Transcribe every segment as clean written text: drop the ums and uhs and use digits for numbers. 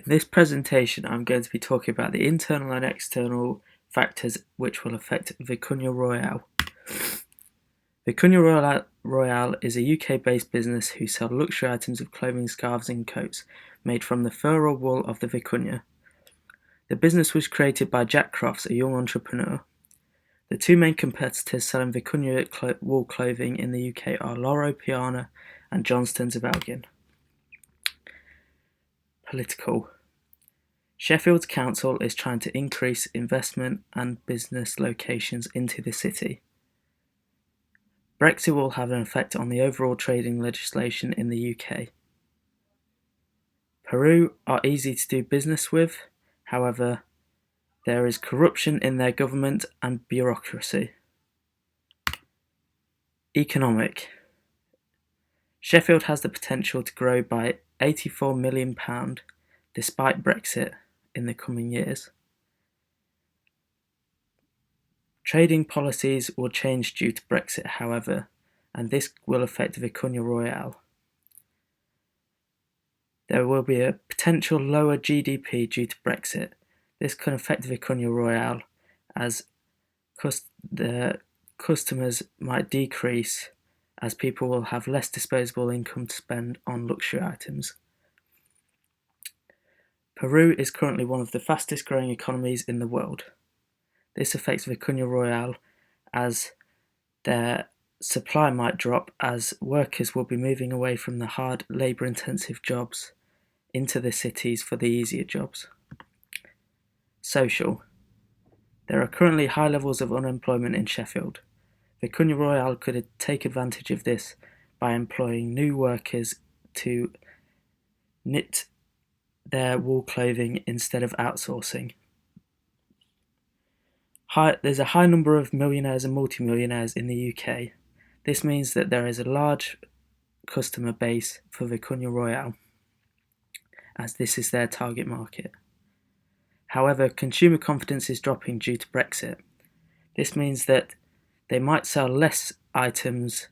In this presentation, I'm going to be talking about the internal and external factors which will affect Vicuna Royale. Vicuna Royale is a UK-based business who sell luxury items of clothing, scarves and coats made from the fur or wool of the Vicuna. The business was created by Jack Crofts, a young entrepreneur. The two main competitors selling Vicuna wool clothing in the UK are Loro Piana and Johnstone's of Elgin. Political. Sheffield's council is trying to increase investment and business locations into the city. Brexit will have an effect on the overall trading legislation in the UK. Peru are easy to do business with, however, there is corruption in their government and bureaucracy. Economic. Sheffield has the potential to grow by £84 million despite Brexit in the coming years. Trading policies will change due to Brexit, however, and this will affect Vicuna Royale. There will be a potential lower GDP due to Brexit. This can affect Vicuna Royale as the customers might decrease as people will have less disposable income to spend on luxury items. Peru is currently one of the fastest growing economies in the world. This affects Vicuna Royale as their supply might drop as workers will be moving away from the hard labour-intensive jobs into the cities for the easier jobs. Social. There are currently high levels of unemployment in Sheffield. Vicuna Royale could take advantage of this by employing new workers to knit their wool clothing instead of outsourcing. There's a high number of millionaires and multimillionaires in the UK. This means that there is a large customer base for Vicuna Royale, as this is their target market. However, consumer confidence is dropping due to Brexit. This means that they might sell less items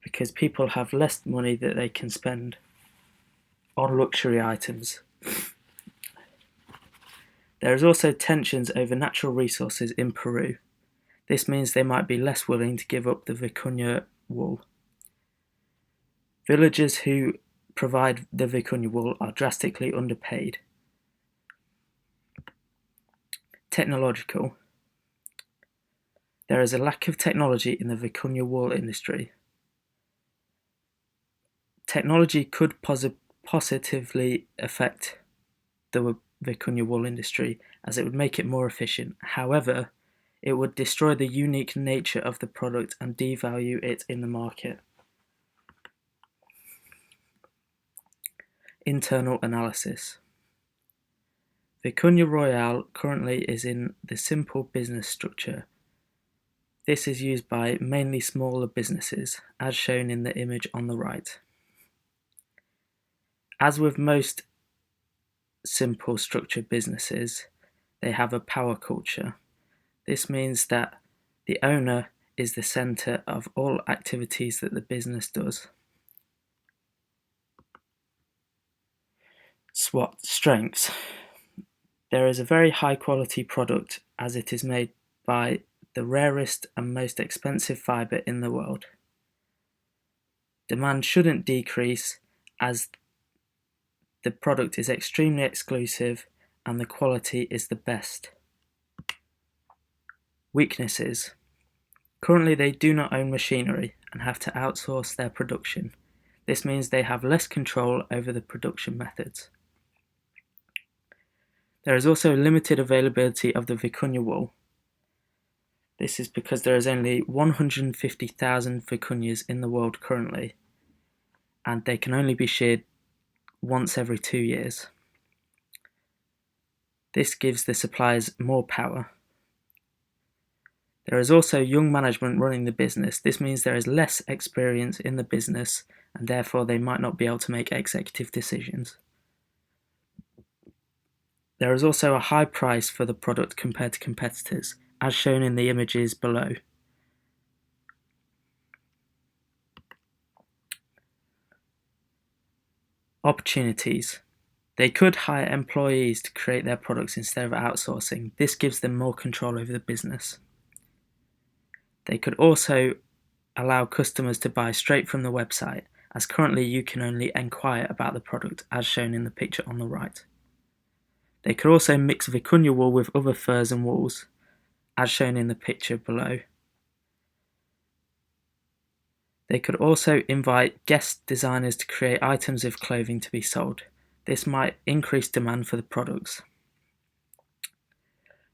because people have less money that they can spend on luxury items. There is also tensions over natural resources in Peru. This means they might be less willing to give up the Vicuna wool. Villagers who provide the Vicuna wool are drastically underpaid. Technological. There is a lack of technology in the Vicuna wool industry. Technology could positively affect the Vicuna wool industry as it would make it more efficient. However, it would destroy the unique nature of the product and devalue it in the market. Internal analysis. Vicuna Royale currently is in the simple business structure. This is used by mainly smaller businesses, as shown in the image on the right. As with most simple structure businesses, they have a power culture. This means that the owner is the center of all activities that the business does. SWOT strengths. There is a very high quality product as it is made by the rarest and most expensive fibre in the world. Demand shouldn't decrease as the product is extremely exclusive and the quality is the best. Weaknesses. Currently they do not own machinery and have to outsource their production. This means they have less control over the production methods. There is also limited availability of the Vicuna wool. This is because there is only 150,000 Vicunas in the world currently, and they can only be sheared once every 2 years. This gives the suppliers more power. There is also young management running the business. This means there is less experience in the business and therefore they might not be able to make executive decisions. There is also a high price for the product compared to competitors, as shown in the images below. Opportunities. They could hire employees to create their products instead of outsourcing. This gives them more control over the business. They could also allow customers to buy straight from the website, as currently you can only inquire about the product as shown in the picture on the right. They could also mix Vicuna wool with other furs and wools, as shown in the picture below. They could also invite guest designers to create items of clothing to be sold. This might increase demand for the products.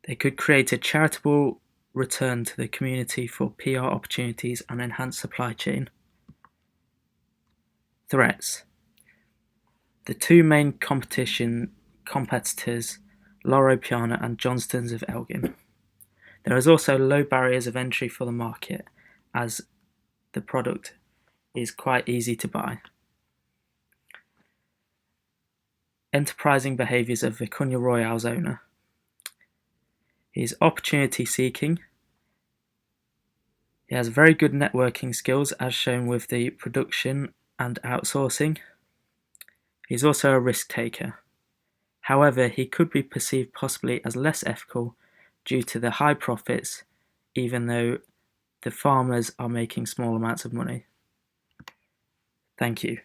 They could create a charitable return to the community for PR opportunities and enhance supply chain. Threats. The two main competitors, Loro Piana and Johnstone's of Elgin. There is also low barriers of entry for the market, as the product is quite easy to buy. Enterprising behaviours of Vicuna Royale's owner. He is opportunity seeking. He has very good networking skills, as shown with the production and outsourcing. He is also a risk taker. However, he could be perceived possibly as less ethical due to the high profits, even though the farmers are making small amounts of money. Thank you.